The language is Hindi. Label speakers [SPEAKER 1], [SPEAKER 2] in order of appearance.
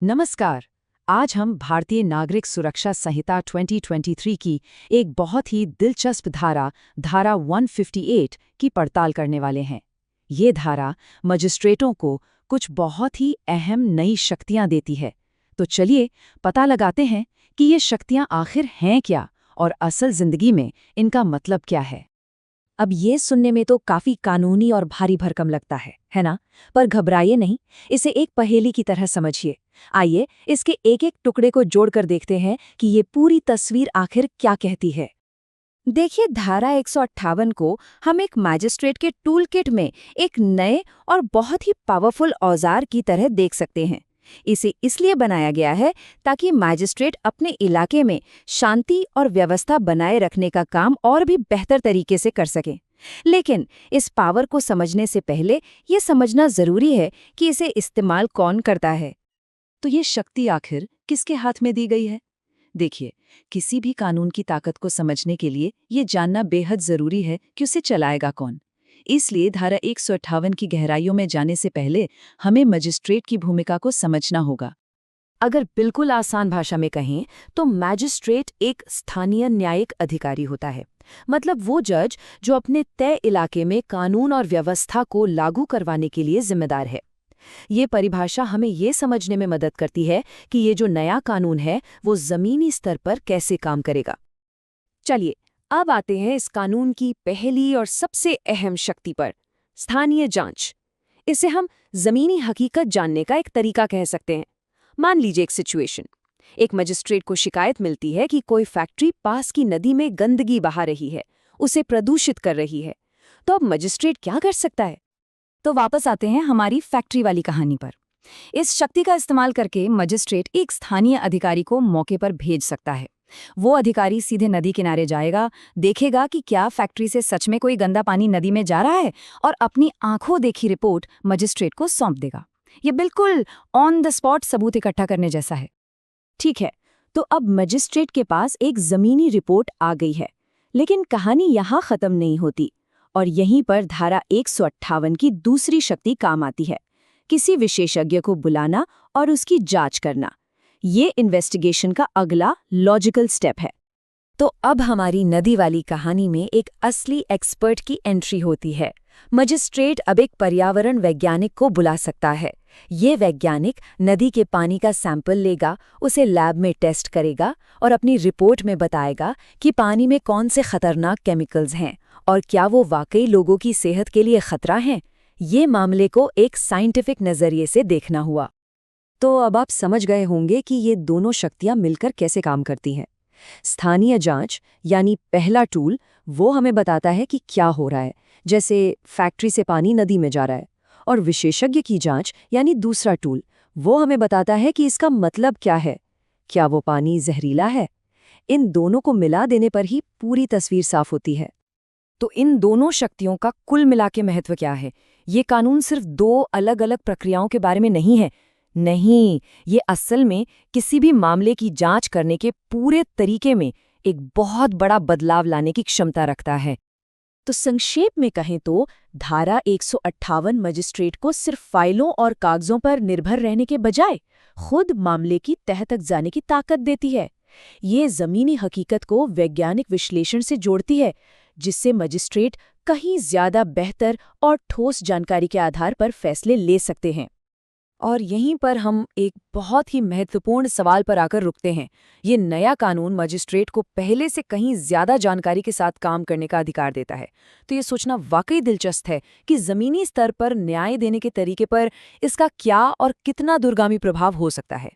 [SPEAKER 1] नमस्कार। आज हम भारतीय नागरिक सुरक्षा संहिता 2023 की एक बहुत ही दिलचस्प धारा 158 की पड़ताल करने वाले हैं। ये धारा मजिस्ट्रेटों को कुछ बहुत ही अहम नई शक्तियां देती है। तो चलिए पता लगाते हैं कि ये शक्तियां आखिर हैं क्या और असल जिंदगी में इनका मतलब क्या है।
[SPEAKER 2] अब ये सुनने में तो काफी कानूनी और भारी भरकम लगता है ना? पर घबराइए नहीं, इसे एक पहेली की तरह समझिए। आइए इसके एक एक टुकड़े को जोड़कर देखते हैं कि ये पूरी तस्वीर आखिर क्या कहती है। देखिए, धारा 158 को हम एक मैजिस्ट्रेट के टूल किट में एक नए और बहुत ही पावरफुल औजार की तरह देख सकते हैं। इसे इसलिए बनाया गया है ताकि मैजिस्ट्रेट अपने इलाके में शांति और व्यवस्था बनाए रखने का काम और भी बेहतर तरीके से कर सकें। लेकिन इस पावर को समझने से पहले ये समझना जरूरी है कि इसे इस्तेमाल कौन करता है।
[SPEAKER 1] तो ये शक्ति आखिर किसके हाथ में दी गई है? देखिए, किसी भी कानून की ताकत को समझने के लिए ये जानना बेहद जरूरी है कि उसे चलाएगा कौन। इसलिए धारा 158 की गहराइयों में जाने से पहले हमें मजिस्ट्रेट की भूमिका को समझना होगा।
[SPEAKER 2] अगर बिल्कुल आसान भाषा में कहें तो मैजिस्ट्रेट एक स्थानीय न्यायिक अधिकारी होता है। मतलब वो जज जो अपने तय इलाके में कानून और व्यवस्था को लागू करवाने के लिए जिम्मेदार है। ये परिभाषा हमें ये समझने में मदद करती है कि ये जो नया कानून है वो जमीनी स्तर पर कैसे काम करेगा। चलिए अब आते हैं इस कानून की पहली और सबसे अहम शक्ति पर, स्थानीय जांच। इसे हम जमीनी हकीकत जानने का एक तरीका कह सकते हैं। मान लीजिए एक सिचुएशन, एक मजिस्ट्रेट को शिकायत मिलती है कि कोई फैक्ट्री पास की नदी में गंदगी बहा रही है, उसे प्रदूषित कर रही है। तो अब मजिस्ट्रेट क्या कर सकता है? तो वापस आते हैं हमारी फैक्ट्री वाली कहानी पर। इस शक्ति का इस्तेमाल करके मजिस्ट्रेट एक स्थानीय अधिकारी को मौके पर भेज सकता है। वो अधिकारी सीधे नदी किनारे जाएगा, देखेगा कि क्या फैक्ट्री से सच में कोई गंदा पानी नदी में जा रहा है और अपनी आंखों देखी रिपोर्ट मजिस्ट्रेट को सौंप देगा। ये बिल्कुल ऑन द स्पॉट सबूत इकट्ठा करने जैसा है। ठीक है, तो अब मजिस्ट्रेट के पास एक जमीनी रिपोर्ट आ गई है, लेकिन कहानी यहाँ खत्म नहीं होती। और यहीं पर धारा 158 की दूसरी शक्ति काम आती है, किसी विशेषज्ञ को बुलाना और उसकी जांच करना। ये इन्वेस्टिगेशन का अगला लॉजिकल स्टेप है। तो अब हमारी नदी वाली कहानी में एक असली एक्सपर्ट की एंट्री होती है। मजिस्ट्रेट अब एक पर्यावरण वैज्ञानिक को बुला सकता है। ये वैज्ञानिक नदी के पानी का सैंपल लेगा, उसे लैब में टेस्ट करेगा और अपनी रिपोर्ट में बताएगा कि पानी में कौन से खतरनाक केमिकल्स हैं और क्या वो वाकई लोगों की सेहत के लिए खतरा हैं। ये मामले को एक साइंटिफिक नजरिए से देखना हुआ। तो अब आप समझ गए होंगे कि ये दोनों शक्तियां मिलकर कैसे काम करती हैं। स्थानीय जांच यानी पहला टूल वो हमें बताता है कि क्या हो रहा है, जैसे फैक्ट्री से पानी नदी में जा रहा है। और विशेषज्ञ की जांच यानी दूसरा टूल वो हमें बताता है कि इसका मतलब क्या है, क्या वो पानी जहरीला है। इन दोनों को मिला देने पर ही पूरी तस्वीर साफ होती है। तो इन दोनों शक्तियों का कुल मिला के महत्व क्या है? ये कानून सिर्फ दो अलग अलग प्रक्रियाओं के बारे में नहीं है। नहीं, ये असल में किसी भी मामले की जांच करने के पूरे तरीके में एक बहुत बड़ा बदलाव लाने की क्षमता रखता है। तो संक्षेप में कहें तो धारा 158 मजिस्ट्रेट को सिर्फ फाइलों और कागजों पर निर्भर रहने के बजाय खुद मामले की तह तक जाने की ताकत देती है। ये जमीनी हकीकत को वैज्ञानिक विश्लेषण से जोड़ती है, जिससे मजिस्ट्रेट कहीं ज्यादा बेहतर और ठोस जानकारी के आधार पर फैसले ले सकते हैं। और यहीं पर हम एक बहुत ही महत्वपूर्ण सवाल पर आकर रुकते हैं। ये नया कानून मजिस्ट्रेट को पहले से कहीं ज्यादा जानकारी के साथ काम करने का अधिकार देता है। तो ये सोचना वाकई दिलचस्प है कि जमीनी स्तर पर न्याय देने के तरीके पर इसका क्या और कितना दूरगामी प्रभाव हो सकता है।